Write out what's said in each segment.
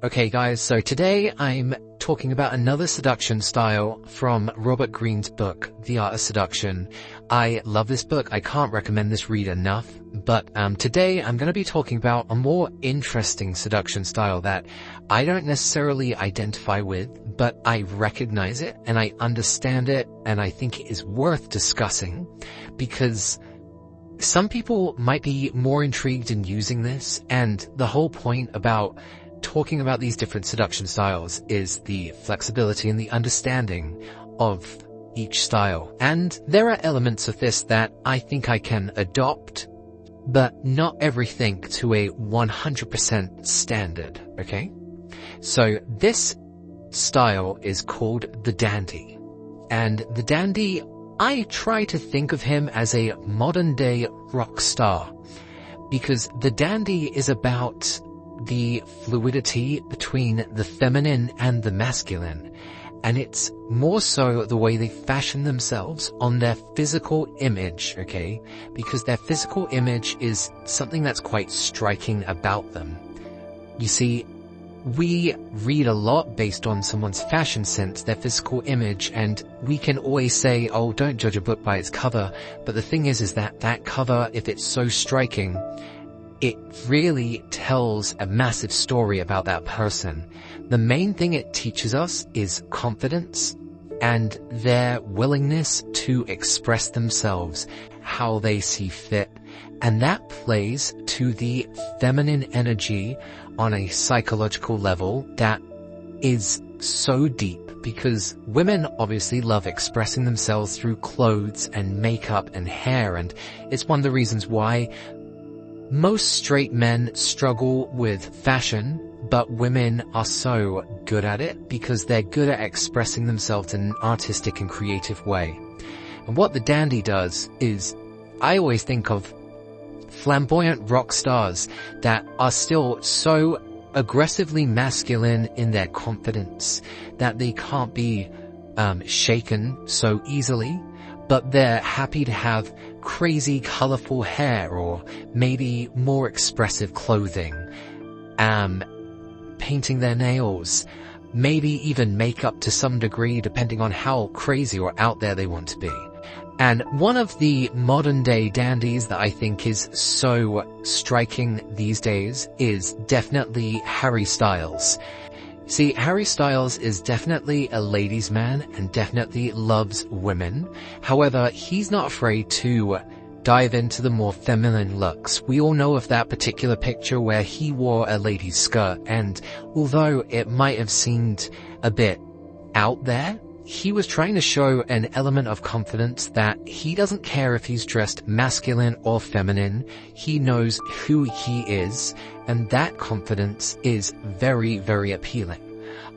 Okay guys, so today I'm talking about another seduction style from Robert Greene's book, The Art of Seduction. I love this book. I can't recommend this read enough. But today I'm going to be talking about a more interesting seduction style that I don't necessarily identify with, but I recognize it and I understand it and I think it is worth discussing because some people might be more intrigued in using this, and the whole point about talking about these different seduction styles is the flexibility and the understanding of each style. And there are elements of this that I think I can adopt, but not everything to a 100% standard, okay? So this style is called the dandy. And the dandy, I try to think of him as a modern day rock star, because the dandy is about the fluidity between the feminine and the masculine, and it's more so the way they fashion themselves on their physical image, okay? Because their physical image is something that's quite striking about them. You see, we read a lot based on someone's fashion sense, their physical image, and we can always say, oh, don't judge a book by its cover, but the thing is that cover, if it's so striking, it really tells a massive story about that person. The main thing it teaches us is confidence and their willingness to express themselves how they see fit. And that plays to the feminine energy on a psychological level that is so deep, because women obviously love expressing themselves through clothes and makeup and hair, and it's one of the reasons why most straight men struggle with fashion, but women are so good at it because they're good at expressing themselves in an artistic and creative way. And what the dandy does is, I always think of flamboyant rock stars that are still so aggressively masculine in their confidence that they can't be shaken so easily, but they're happy to have crazy colorful hair or maybe more expressive clothing, painting their nails, maybe even makeup to some degree depending on how crazy or out there they want to be. And one of the modern day dandies that I think is so striking these days is definitely Harry Styles. See, Harry Styles is definitely a ladies' man and definitely loves women. However, he's not afraid to dive into the more feminine looks. We all know of that particular picture where he wore a lady's skirt, and although it might have seemed a bit out there, he was trying to show an element of confidence that he doesn't care if he's dressed masculine or feminine. He knows who he is, and that confidence is very, very appealing.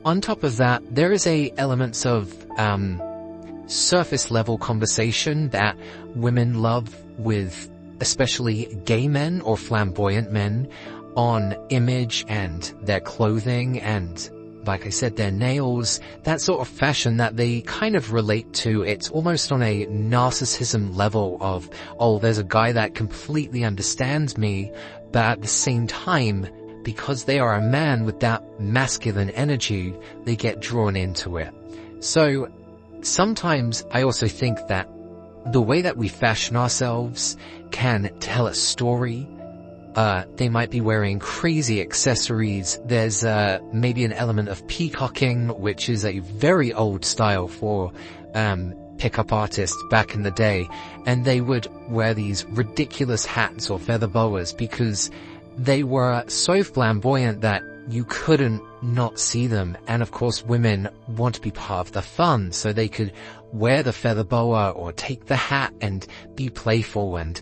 On top of that, there is elements of surface level conversation that women love with, especially gay men or flamboyant men, on image and their clothing and, like I said, their nails, that sort of fashion that they kind of relate to. It's almost on a narcissism level of, oh, there's a guy that completely understands me, but at the same time, because they are a man with that masculine energy, they get drawn into it. So sometimes I also think that the way that we fashion ourselves can tell a story. They might be wearing crazy accessories. There's maybe an element of peacocking, which is a very old style for pickup artists back in the day, and they would wear these ridiculous hats or feather boas because they were so flamboyant that you couldn't not see them. And of course, women want to be part of the fun, so they could wear the feather boa or take the hat and be playful. And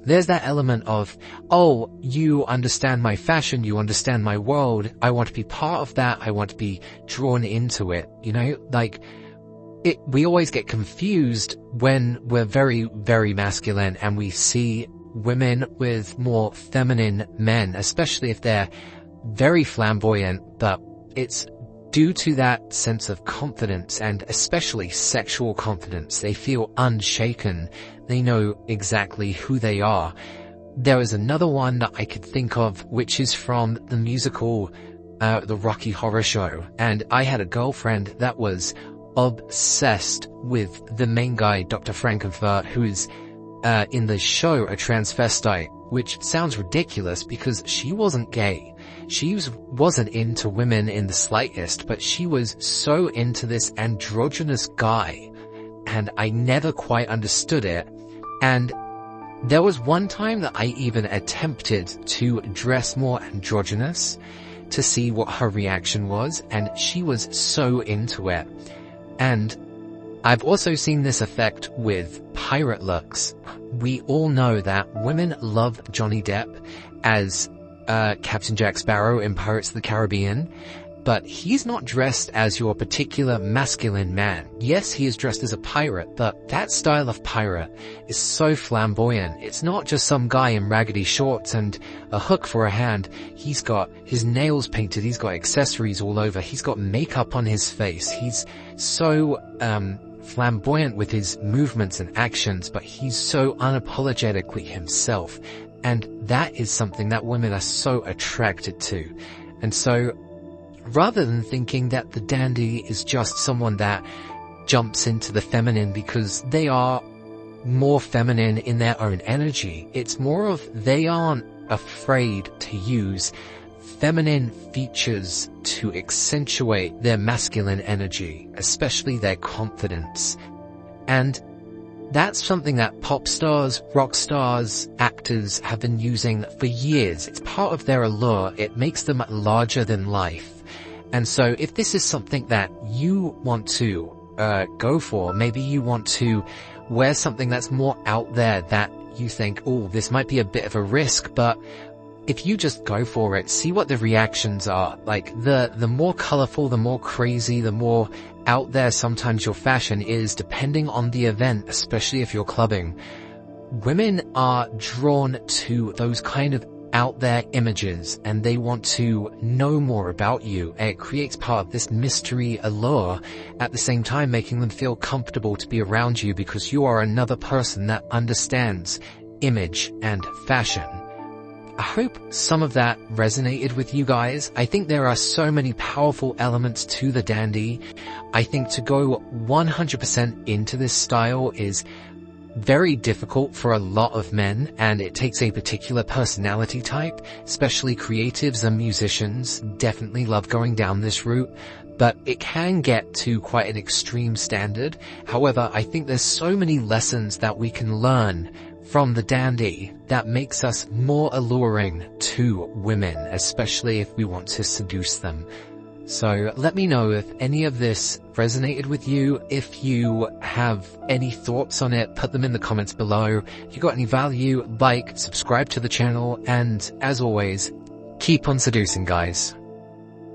there's that element of, oh, you understand my fashion, you understand my world, I want to be part of that, I want to be drawn into it, you know, like, we always get confused when we're very, very masculine and we see women with more feminine men, especially if they're very flamboyant, but it's due to that sense of confidence, and especially sexual confidence. They feel unshaken. They know exactly who they are. There is another one that I could think of, which is from the musical the Rocky Horror Show, and I had a girlfriend that was obsessed with the main guy, Dr. Frankenfurt, who's in the show a transvestite, which sounds ridiculous because she wasn't gay. She wasn't into women in the slightest, but she was so into this androgynous guy, and I never quite understood it. And there was one time that I even attempted to dress more androgynous to see what her reaction was, and she was so into it. And I've also seen this effect with pirate looks. We all know that women love Johnny Depp as Captain Jack Sparrow in Pirates of the Caribbean, but he's not dressed as your particular masculine man. Yes, he is dressed as a pirate, but that style of pirate is so flamboyant. It's not just some guy in raggedy shorts and a hook for a hand. He's got his nails painted, he's got accessories all over, he's got makeup on his face. He's so flamboyant with his movements and actions, but he's so unapologetically himself. And that is something that women are so attracted to. And so, rather than thinking that the dandy is just someone that jumps into the feminine because they are more feminine in their own energy, it's more of they aren't afraid to use feminine features to accentuate their masculine energy, especially their confidence. And that's something that pop stars, rock stars, actors have been using for years. It's part of their allure. It makes them larger than life. And so if this is something that you want to go for, maybe you want to wear something that's more out there that you think, oh, this might be a bit of a risk, but if you just go for it, see what the reactions are. Like, the more colorful, the more crazy, the more out there sometimes your fashion is, depending on the event, especially if you're clubbing. Women are drawn to those kind of out there images, and they want to know more about you. It creates part of this mystery allure, at the same time making them feel comfortable to be around you because you are another person that understands image and fashion. I hope some of that resonated with you guys. I think there are so many powerful elements to the dandy. I think to go 100% into this style is very difficult for a lot of men, and it takes a particular personality type. Especially creatives and musicians definitely love going down this route, but it can get to quite an extreme standard. However, I think there's so many lessons that we can learn from the dandy that makes us more alluring to women, especially if we want to seduce them. So let me know if any of this resonated with you. If you have any thoughts on it, put them in the comments below. If you got any value, like, subscribe to the channel, and as always, keep on seducing, guys.